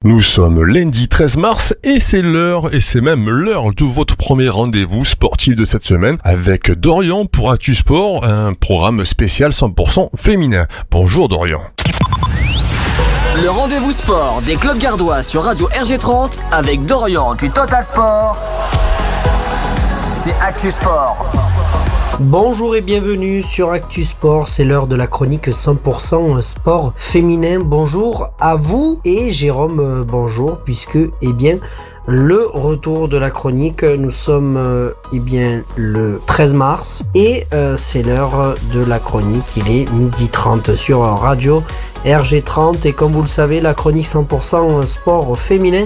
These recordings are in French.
Nous sommes lundi 13 mars et c'est même l'heure de votre premier rendez-vous sportif de cette semaine avec Dorian pour Actu Sport, un programme spécial 100% féminin. Bonjour Dorian. Le rendez-vous sport des clubs gardois sur Radio RG30 avec Dorian du Total Sport. C'est Actu Sport. Bonjour et bienvenue sur Actu Sport, c'est l'heure de la chronique 100% sport féminin. Bonjour à vous et Jérôme, bonjour, puisque le retour de la chronique, nous sommes le 13 mars et c'est l'heure de la chronique, il est 12h30 sur Radio RG30 et comme vous le savez, la chronique 100% sport féminin,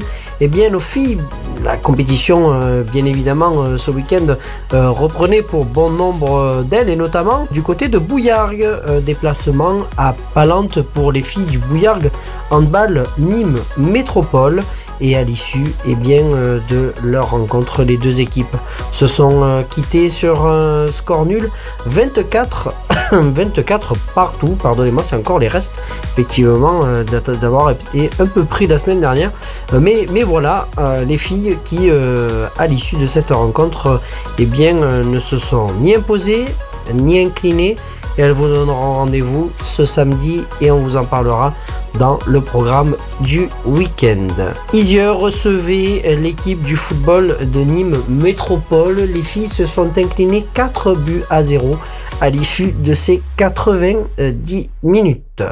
nos filles, la compétition bien évidemment ce week-end reprenait pour bon nombre d'elles et notamment du côté de Bouillargues, déplacement à Palente pour les filles du Bouillargues Handball Nîmes Métropole. Et à l'issue de leur rencontre, les deux équipes se sont quittées sur un score nul 24 partout. Pardonnez-moi, c'est encore les restes effectivement d'avoir été un peu pris la semaine dernière. Mais voilà, les filles qui à l'issue de cette rencontre ne se sont ni imposées ni inclinées. Et elles vous donneront rendez-vous ce samedi et on vous en parlera dans le programme du week-end. Isieux recevait l'équipe du football de Nîmes Métropole. Les filles se sont inclinées 4-0 à l'issue de ces 90 minutes.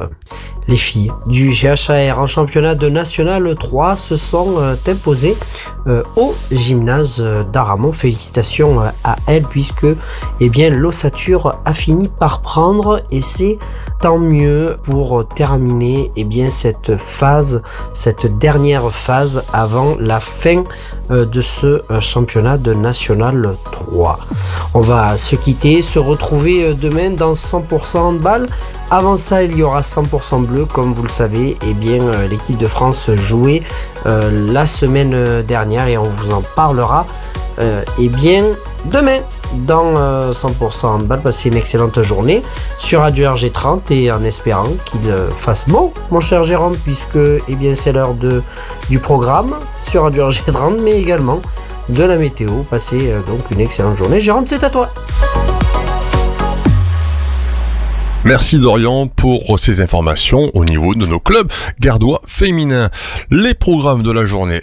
Les filles du GHAR en championnat de National 3 se sont imposées au gymnase d'Aramon. Félicitations à elles puisque l'ossature a fini par prendre et c'est tant mieux pour terminer cette dernière phase avant la fin de ce championnat de National 3. On va se quitter, se retrouver demain dans 100% handball. Avant ça, il y aura 100% bleu, comme vous le savez. L'équipe de France jouait la semaine dernière et on vous en parlera demain dans 100% handball. Passez une excellente journée sur Radio RG30 et en espérant qu'il fasse beau, mon cher Jérôme, puisque c'est l'heure du programme sur Radio RG30, mais également de la météo. Passez donc une excellente journée. Jérôme, c'est à toi. Merci Dorian pour ces informations au niveau de nos clubs gardois féminins. Les programmes de la journée,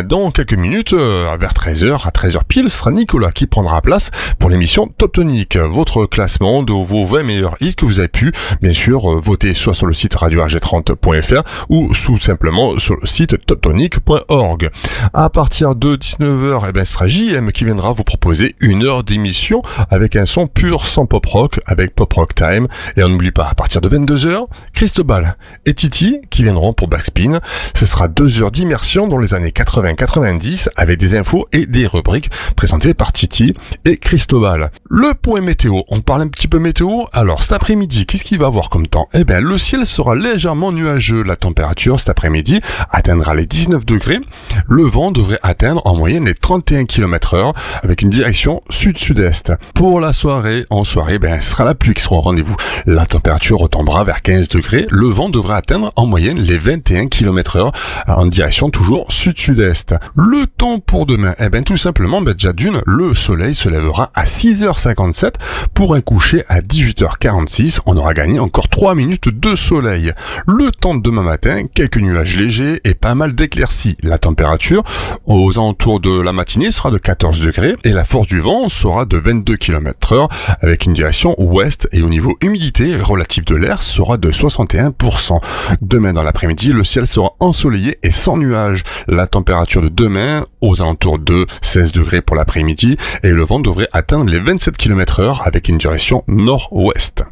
dans quelques minutes, vers 13h, à 13h pile, sera Nicolas qui prendra place pour l'émission Top Tonic, votre classement de vos 20 meilleurs hits que vous avez pu, bien sûr, voter soit sur le site radio-rg30.fr ou tout simplement sur le site toptonic.org. À partir de 19h, ce sera JM qui viendra vous proposer une heure d'émission avec un son pur sans pop rock, avec Pop Rock Time. Et on n'oublie pas, à partir de 22h, Cristobal et Titi qui viendront pour Backspin. Ce sera 2 heures d'immersion dans les années 80-90 avec des infos et des rubriques présentées par Titi et Cristobal. Le point météo, on parle un petit peu météo. Alors cet après-midi, qu'est-ce qu'il va avoir comme temps ? Le ciel sera légèrement nuageux. La température cet après-midi atteindra les 19 degrés. Le vent devrait atteindre en moyenne les 31 km/h avec une direction sud-sud-est. Pour la soirée, ce sera la pluie qui sera au rendez-vous. La température retombera vers 15 degrés. Le vent devrait atteindre en moyenne les 21 km/h en direction toujours sud-sud-est. Le temps pour demain, tout simplement, déjà d'une, le soleil se lèvera à 6h57 pour un coucher à 18h46. On aura gagné encore 3 minutes de soleil. Le temps de demain matin, quelques nuages légers et pas mal d'éclaircies. La température aux alentours de la matinée sera de 14 degrés et la force du vent sera de 22 km/h avec une direction ouest et au niveau humidité relative de l'air sera de 61%. Demain dans l'après-midi, le ciel sera ensoleillé et sans nuages. La température de demain aux alentours de 16 degrés pour l'après-midi et le vent devrait atteindre les 27 km/h avec une direction nord-ouest.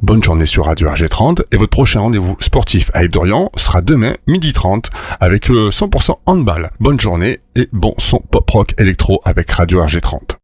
Bonne journée sur Radio RG30 et votre prochain rendez-vous sportif avec Dorian sera demain 12h30 avec le 100% handball. Bonne journée et bon son pop rock électro avec Radio RG30.